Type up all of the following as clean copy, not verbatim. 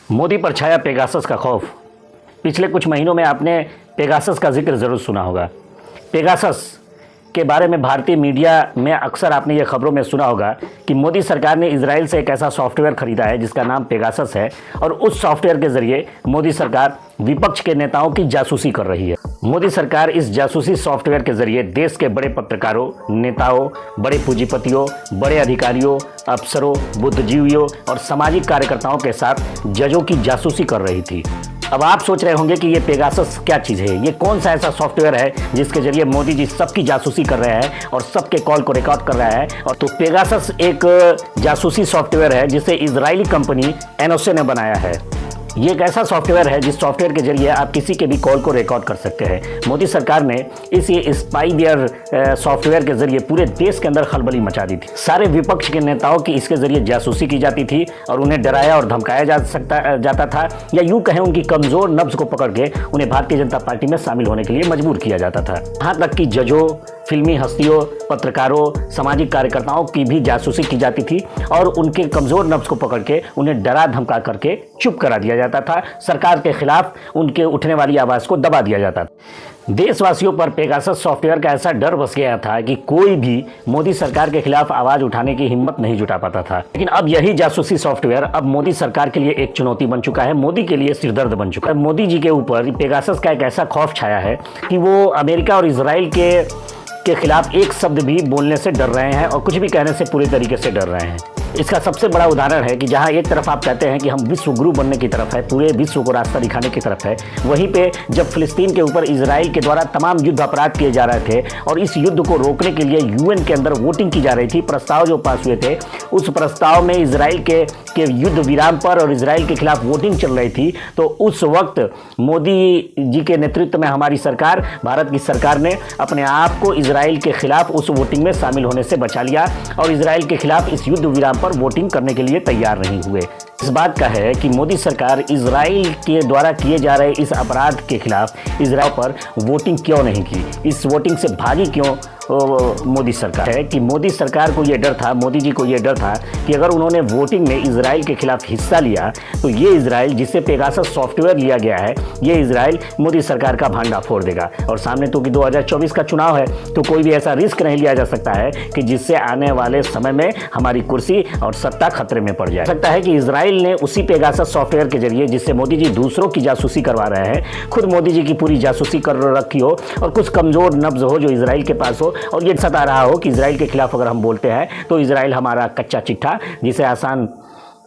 मोदी पर छाया पेगासस का खौफ। पिछले कुछ महीनों में आपने पेगासस का जिक्र ज़रूर सुना होगा। पेगासस के बारे में भारतीय मीडिया में अक्सर आपने ये खबरों में सुना होगा कि मोदी सरकार ने इजराइल से एक ऐसा सॉफ्टवेयर खरीदा है जिसका नाम पेगासस है और उस सॉफ्टवेयर के जरिए मोदी सरकार विपक्ष के नेताओं की जासूसी कर रही है। मोदी सरकार इस जासूसी सॉफ्टवेयर के जरिए देश के बड़े पत्रकारों, नेताओं, बड़े पूंजीपतियों, बड़े अधिकारियों, अफसरों, बुद्धिजीवियों और सामाजिक कार्यकर्ताओं के साथ जजों की जासूसी कर रही थी। अब आप सोच रहे होंगे कि ये पेगासस क्या चीज़ है, ये कौन सा ऐसा सॉफ्टवेयर है जिसके जरिए मोदी जी सबकी जासूसी कर रहे हैं और सबके कॉल को रिकॉर्ड कर रहा है। और तो पेगासस एक जासूसी सॉफ्टवेयर है जिसे इजरायली कंपनी एनओसी ने बनाया है। ये एक ऐसा सॉफ्टवेयर है जिस सॉफ्टवेयर के जरिए आप किसी के भी कॉल को रिकॉर्ड कर सकते हैं। मोदी सरकार ने इस स्पाईवेयर सॉफ्टवेयर के जरिए पूरे देश के अंदर खलबली मचा दी थी। सारे विपक्ष के नेताओं की इसके जरिए जासूसी की जाती थी और उन्हें डराया और धमकाया जाता था, या यूं कहें उनकी कमजोर नब्ज को पकड़ के उन्हें भारतीय जनता पार्टी में शामिल होने के लिए मजबूर किया जाता था। यहाँ तक कि जजों, फिल्मी हस्तियों, पत्रकारों, सामाजिक कार्यकर्ताओं की भी जासूसी की जाती थी और उनके कमजोर नब्ज को पकड़ के उन्हें डरा धमका करके चुप करा दिया जाता था। सरकार के खिलाफ उनके उठने वाली आवाज़ को दबा दिया जाता था। देशवासियों पर पेगासस सॉफ्टवेयर का ऐसा डर बस गया था कि कोई भी मोदी सरकार के खिलाफ आवाज़ उठाने की हिम्मत नहीं जुटा पाता था। लेकिन अब यही जासूसी सॉफ्टवेयर अब मोदी सरकार के लिए एक चुनौती बन चुका है, मोदी के लिए सिरदर्द बन चुका है। मोदी जी के ऊपर पेगासस का एक ऐसा खौफ छाया है कि वो अमेरिका और इसराइल के खिलाफ एक शब्द भी बोलने से डर रहे हैं और कुछ भी कहने से पूरी तरीके से डर रहे हैं। इसका सबसे बड़ा उदाहरण है कि जहां एक तरफ आप कहते हैं कि हम विश्व गुरु बनने की तरफ है, पूरे विश्व को रास्ता दिखाने की तरफ है, वहीं पे जब फिलिस्तीन के ऊपर इजराइल के द्वारा तमाम युद्ध अपराध किए जा रहे थे और इस युद्ध को रोकने के लिए यूएन के अंदर वोटिंग की जा रही थी, प्रस्ताव जो पास हुए थे, उस प्रस्ताव में इजराइल के युद्ध विराम पर और इजराइल के खिलाफ वोटिंग चल रही थी, तो उस वक्त मोदी जी के नेतृत्व में हमारी सरकार, भारत की सरकार ने अपने आप को इजराइल के खिलाफ उस वोटिंग में शामिल होने से बचा लिया और इजराइल के खिलाफ इस युद्ध विराम पर वोटिंग करने के लिए तैयार नहीं हुए। इस बात का है कि मोदी सरकार इजराइल के द्वारा किए जा रहे इस अपराध के खिलाफ इजराइल पर वोटिंग क्यों नहीं की, इस वोटिंग से भागी क्यों मोदी सरकार है कि मोदी सरकार को यह डर था, मोदी जी को यह डर था कि अगर उन्होंने वोटिंग में इजराइल के खिलाफ हिस्सा लिया तो ये इजराइल जिससे पेगासस सॉफ्टवेयर लिया गया है, ये इजराइल मोदी सरकार का भांडा फोड़ देगा। और सामने तो कि 2024 का चुनाव है, तो कोई भी ऐसा रिस्क नहीं लिया जा सकता है कि जिससे आने वाले समय में हमारी कुर्सी और सत्ता खतरे में पड़ जाए। सकता है कि इजराइल ने उसी पेगासस सॉफ्टवेयर के जरिए जिससे मोदी जी दूसरों की जासूसी करवा रहे हैं, खुद मोदी जी की पूरी जासूसी कर रखी हो और कुछ कमजोर नब्ज हो जो इजराइल के पास हो और ये सता रहा हो कि इजराइल के खिलाफ अगर हम बोलते हैं तो इजराइल हमारा कच्चा चिट्ठा, जिसे आसान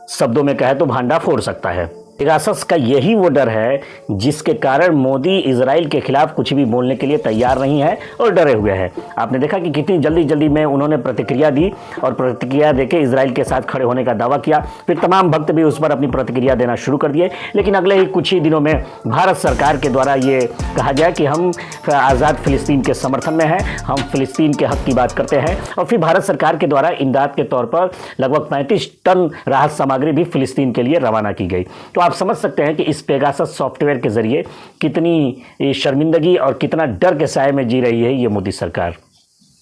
शब्दों में कहे तो भांडा फोड़ सकता है। पेगासस का यही वो डर है जिसके कारण मोदी इजराइल के खिलाफ कुछ भी बोलने के लिए तैयार नहीं है और डरे हुए हैं। आपने देखा कि कितनी जल्दी में उन्होंने प्रतिक्रिया दी और प्रतिक्रिया देके इजराइल के साथ खड़े होने का दावा किया। फिर तमाम भक्त भी उस पर अपनी प्रतिक्रिया देना शुरू कर दिए। लेकिन अगले ही कुछ ही दिनों में भारत सरकार के द्वारा ये कहा गया कि हम आज़ाद फिलिस्तीन के समर्थन में हैं, हम फिलिस्तीन के हक की बात करते हैं। और फिर भारत सरकार के द्वारा इमदाद के तौर पर लगभग 35 टन राहत सामग्री भी फिलिस्तीन के लिए रवाना की गई। तो आप समझ सकते हैं कि इस पेगासस सॉफ्टवेयर के जरिए कितनी शर्मिंदगी और कितना डर के साए में जी रही है ये मोदी सरकार।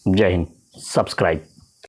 जय हिंद। सब्सक्राइब।